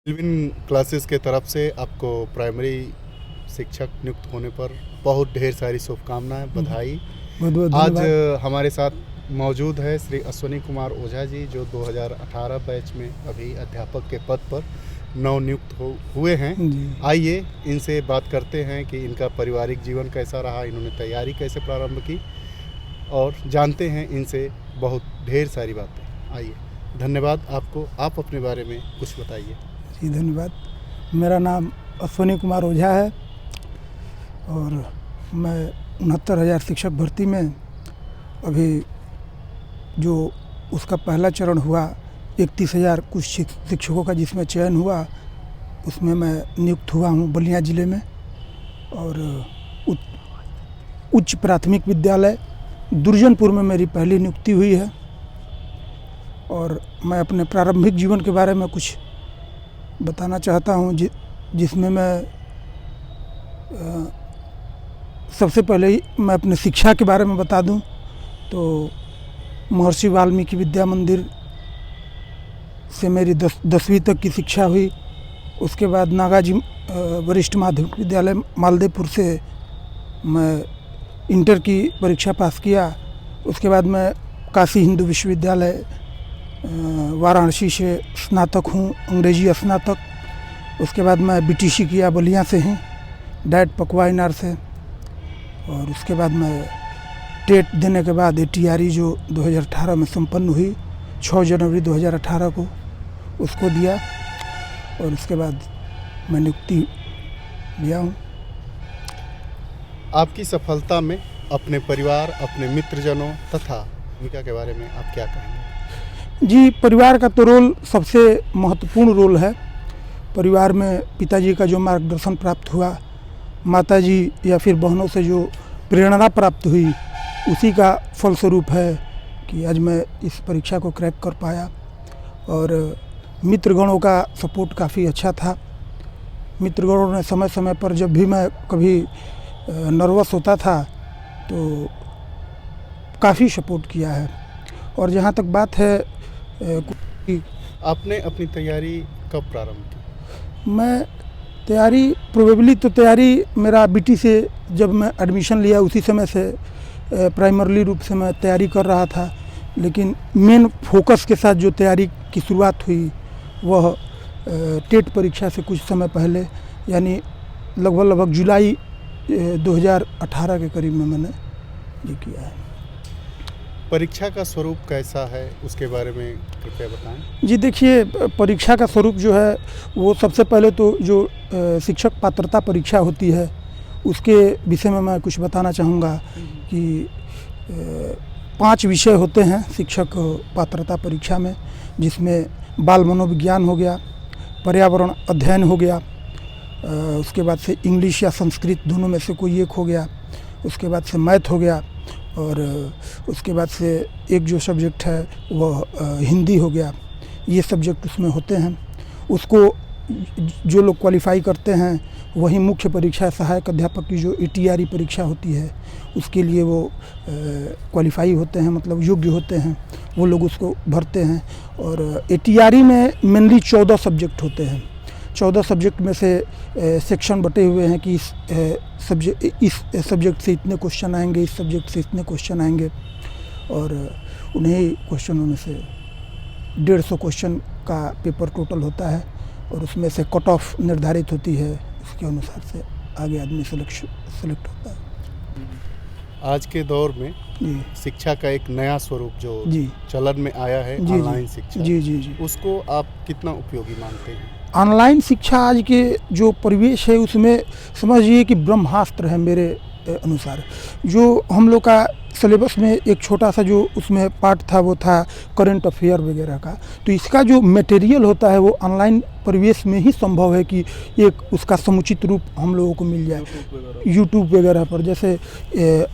इल्विन classes के तरफ से आपको प्राइमरी शिक्षक नियुक्त होने पर बहुत ढेर सारी शुभकामनाएं, बधाई। बहुत बहुत आज धन्यवाद। हमारे साथ मौजूद है श्री अश्विनी कुमार ओझा जी, जो 2018 बैच में अभी अध्यापक के पद पर नवनियुक्त हुए हैं। जी आइए इनसे बात करते हैं कि इनका पारिवारिक जीवन कैसा रहा, इन्होंने तैयारी कैसे प्रारंभ की, और जानते हैं इनसे बहुत ढेर सारी बातें। आइए, धन्यवाद आपको। आप अपने बारे में कुछ बताइए। जी धन्यवाद। मेरा नाम अश्विनी कुमार ओझा है और मैं 69,000 शिक्षक भर्ती में अभी जो उसका पहला चरण हुआ 31,000 कुछ शिक्षकों का जिसमें चयन हुआ, उसमें मैं नियुक्त हुआ हूँ बलिया ज़िले में। और उच्च प्राथमिक विद्यालय दुर्जनपुर में मेरी पहली नियुक्ति हुई है। और मैं अपने प्रारंभिक जीवन के बारे में कुछ बताना चाहता हूँ, जिसमें मैं सबसे पहले ही मैं अपने शिक्षा के बारे में बता दूं तो महर्षि वाल्मीकि विद्या मंदिर से मेरी 10वीं तक की शिक्षा हुई। उसके बाद नागाजी वरिष्ठ माध्यमिक विद्यालय मालदेपुर से मैं इंटर की परीक्षा पास किया। उसके बाद मैं काशी हिंदू विश्वविद्यालय वाराणसी से स्नातक हूँ, अंग्रेजी स्नातक। उसके बाद मैं बीटीसी किया बलिया से ही, डाइट पकवा इनार से। और उसके बाद मैं टेट देने के बाद ATRE जो 2018 में संपन्न हुई 6 जनवरी 2018 को, उसको दिया। और उसके बाद मैं नियुक्ति लिया हूँ। आपकी सफलता में अपने परिवार, अपने मित्रजनों तथा भूमिका के बारे में आप क्या कहेंगे? जी, परिवार का तो रोल सबसे महत्वपूर्ण रोल है। परिवार में पिताजी का जो मार्गदर्शन प्राप्त हुआ, माताजी या फिर बहनों से जो प्रेरणा प्राप्त हुई, उसी का फलस्वरूप है कि आज मैं इस परीक्षा को क्रैक कर पाया। और मित्रगणों का सपोर्ट काफ़ी अच्छा था। मित्रगणों ने समय समय पर जब भी मैं कभी नर्वस होता था तो काफ़ी सपोर्ट किया है। और जहाँ तक बात है आपने अपनी तैयारी कब प्रारंभ की? मैं तैयारी प्रोबेबली तो तैयारी मेरा BT से जब मैं एडमिशन लिया उसी समय से प्राइमरली रूप से मैं तैयारी कर रहा था। लेकिन मेन फोकस के साथ जो तैयारी की शुरुआत हुई वह टेट परीक्षा से कुछ समय पहले, यानी लगभग जुलाई 2018 के करीब में मैंने ये किया है। परीक्षा का स्वरूप कैसा है, उसके बारे में कृपया बताएं। जी देखिए, परीक्षा का स्वरूप जो है वो सबसे पहले तो जो शिक्षक पात्रता परीक्षा होती है उसके विषय में मैं कुछ बताना चाहूँगा कि 5 विषय होते हैं शिक्षक पात्रता परीक्षा में, जिसमें बाल मनोविज्ञान हो गया, पर्यावरण अध्ययन हो गया, उसके बाद से इंग्लिश या संस्कृत दोनों में से कोई एक हो गया, उसके बाद से मैथ हो गया, और उसके बाद से एक जो सब्जेक्ट है वह हिंदी हो गया। ये सब्जेक्ट उसमें होते हैं। उसको जो लोग क्वालिफाई करते हैं वही मुख्य परीक्षा सहायक अध्यापक की जो ATRE परीक्षा होती है उसके लिए वो क्वालिफाई होते हैं, मतलब योग्य होते हैं, वो लोग उसको भरते हैं। और ATRE में मेनली 14 सब्जेक्ट होते हैं। 14 सब्जेक्ट में से सेक्शन बटे हुए हैं कि इस सब्जेक्ट से इतने क्वेश्चन आएंगे, इस सब्जेक्ट से इतने क्वेश्चन आएंगे। और उन्हीं क्वेश्चनों में से 150 क्वेश्चन का पेपर टोटल होता है और उसमें से कट ऑफ निर्धारित होती है। उसके अनुसार से आगे आदमी सेलेक्ट होता है। आज के दौर में जी शिक्षा का एक नया स्वरूप जो जी चलन में आया है, जी ऑनलाइन शिक्षा, जी उसको आप कितना उपयोगी मानते हैं? ऑनलाइन शिक्षा आज के जो परिवेश है उसमें समझिए कि ब्रह्मास्त्र है मेरे अनुसार। जो हम लोग का सिलेबस में एक छोटा सा जो उसमें पार्ट था वो था करंट अफेयर वगैरह का, तो इसका जो मटेरियल होता है वो ऑनलाइन परिवेश में ही संभव है कि एक उसका समुचित रूप हम लोगों को मिल जाए। यूट्यूब वगैरह पर जैसे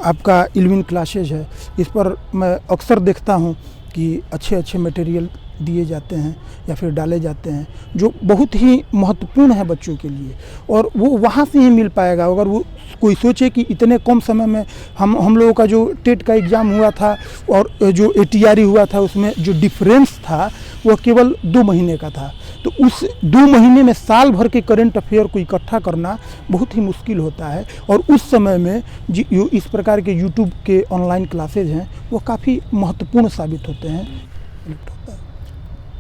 आपका इल्विन क्लासेज है, इस पर मैं अक्सर देखता हूँ कि अच्छे मटेरियल दिए जाते हैं या फिर डाले जाते हैं जो बहुत ही महत्वपूर्ण है बच्चों के लिए, और वो वहाँ से ही मिल पाएगा। अगर वो कोई सोचे कि इतने कम समय में हम लोगों का जो टेट का एग्ज़ाम हुआ था और जो ATRE हुआ था उसमें जो डिफरेंस था वो केवल 2 महीने का था, तो उस 2 महीने में साल भर के करंट अफेयर को इकट्ठा करना बहुत ही मुश्किल होता है। और उस समय में जो इस प्रकार के यूट्यूब के ऑनलाइन क्लासेज हैं वो काफ़ी महत्वपूर्ण साबित होते हैं।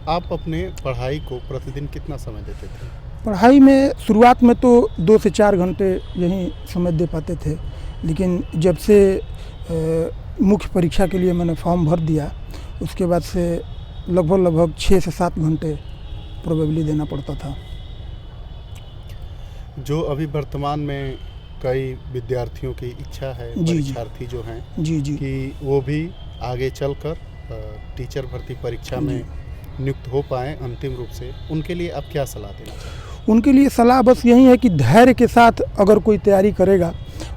आप अपने पढ़ाई को प्रतिदिन कितना समय देते थे? पढ़ाई में शुरुआत में तो 2 से 4 घंटे यहीं समय दे पाते थे, लेकिन जब से मुख्य परीक्षा के लिए मैंने फॉर्म भर दिया उसके बाद से लगभग 6 से 7 घंटे प्रोबेबली देना पड़ता था। जो अभी वर्तमान में कई विद्यार्थियों की इच्छा है, परीक्षार्थी जो हैं जी कि वो भी आगे चलकर टीचर भर्ती परीक्षा में नियुक्त हो पाएँ अंतिम रूप से, उनके लिए आप क्या सलाह देना चाहेंगे? उनके लिए सलाह बस यही है कि धैर्य के साथ अगर कोई तैयारी करेगा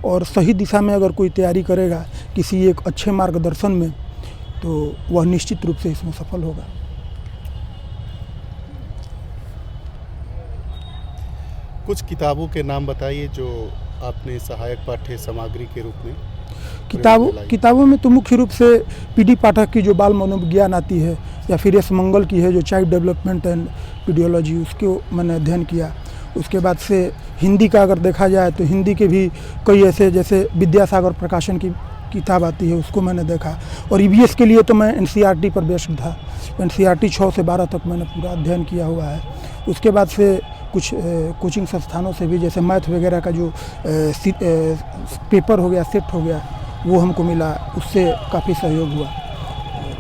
और सही दिशा में अगर कोई तैयारी करेगा किसी एक अच्छे मार्गदर्शन में, तो वह निश्चित रूप से इसमें सफल होगा। कुछ किताबों के नाम बताइए जो आपने सहायक पाठ्य सामग्री के रूप में किताबों में तो मुख्य रूप से पीडी पाठक की जो बाल मनोविज्ञान आती है या फिर एस मंगल की है जो चाइल्ड डेवलपमेंट एंड पीडियोलॉजी, उसको मैंने अध्ययन किया। उसके बाद से हिंदी का अगर देखा जाए तो हिंदी के भी कई ऐसे जैसे विद्यासागर प्रकाशन की किताब आती है उसको मैंने देखा। और ईवीएस के लिए तो मैं एनसीईआरटी पर बेस्ड था, एनसीईआरटी 6 से 12 तक मैंने पूरा अध्ययन किया हुआ है। उसके बाद से कुछ कोचिंग संस्थानों से भी जैसे मैथ वगैरह का जो पेपर हो गया, सेट हो गया, वो हमको मिला, उससे काफ़ी सहयोग हुआ।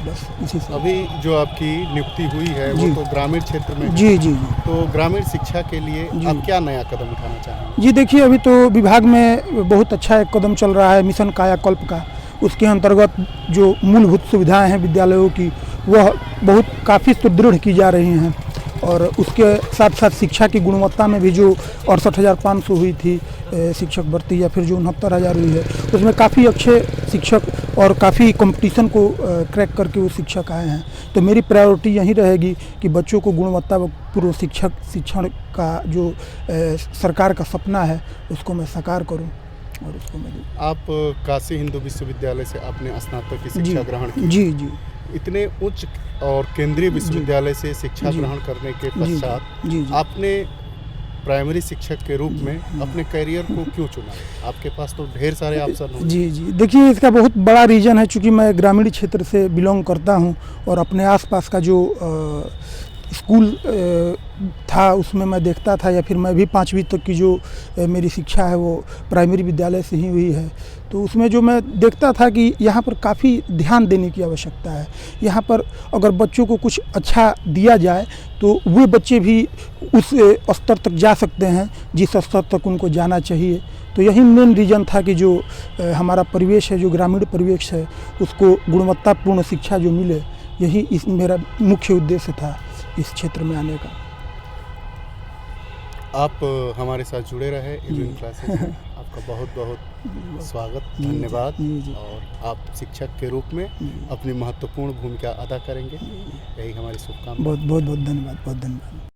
बस इसी से। अभी जो आपकी नियुक्ति हुई है वो तो ग्रामीण क्षेत्र में है। जी। तो ग्रामीण शिक्षा के लिए आप क्या नया कदम उठाना चाहेंगे? जी देखिए, अभी तो विभाग में बहुत अच्छा एक कदम चल रहा है मिशन कायाकल्प का। उसके अंतर्गत जो मूलभूत सुविधाएं हैं विद्यालयों की वह बहुत काफ़ी सुदृढ़ की जा रही हैं। और उसके साथ साथ शिक्षा की गुणवत्ता में भी जो 68,500 हुई थी शिक्षक भर्ती या फिर जो 69,000 हुई है, उसमें काफ़ी अच्छे शिक्षक और काफ़ी कंपटीशन को क्रैक करके वो शिक्षक आए हैं। तो मेरी प्रायोरिटी यही रहेगी कि बच्चों को गुणवत्तापूर्ण शिक्षण का जो सरकार का सपना है उसको मैं साकार करूं और उसको मैं दूं। आप काशी हिंदू विश्वविद्यालय से आपने स्नातक की शिक्षा ग्रहण की। जी। इतने उच्च और केंद्रीय विश्वविद्यालय से शिक्षा ग्रहण करने के पश्चात आपने प्राइमरी शिक्षक के रूप में अपने करियर को क्यों चुना? आपके पास तो ढेर सारे ऑप्शन होंगे। जी देखिए, इसका बहुत बड़ा रीज़न है चूँकि मैं ग्रामीण क्षेत्र से बिलोंग करता हूँ और अपने आसपास का जो स्कूल था उसमें मैं देखता था, या फिर मैं भी 5वीं तक की जो मेरी शिक्षा है वो प्राइमरी विद्यालय से ही हुई है। तो उसमें जो मैं देखता था कि यहाँ पर काफ़ी ध्यान देने की आवश्यकता है। यहाँ पर अगर बच्चों को कुछ अच्छा दिया जाए तो वे बच्चे भी उस स्तर तक जा सकते हैं जिस स्तर तक उनको जाना चाहिए। तो यही मेन रीज़न था कि जो हमारा परिवेश है, जो ग्रामीण परिवेश है, उसको गुणवत्तापूर्ण शिक्षा जो मिले, यही इस मेरा मुख्य उद्देश्य था इस क्षेत्र में आने का। आप हमारे साथ जुड़े रहे इविन क्लासेस में। आपका बहुत बहुत स्वागत, धन्यवाद। और आप शिक्षक के रूप में अपनी महत्वपूर्ण भूमिका अदा करेंगे, यही हमारी शुभकामनाएं। बहुत धन्यवाद।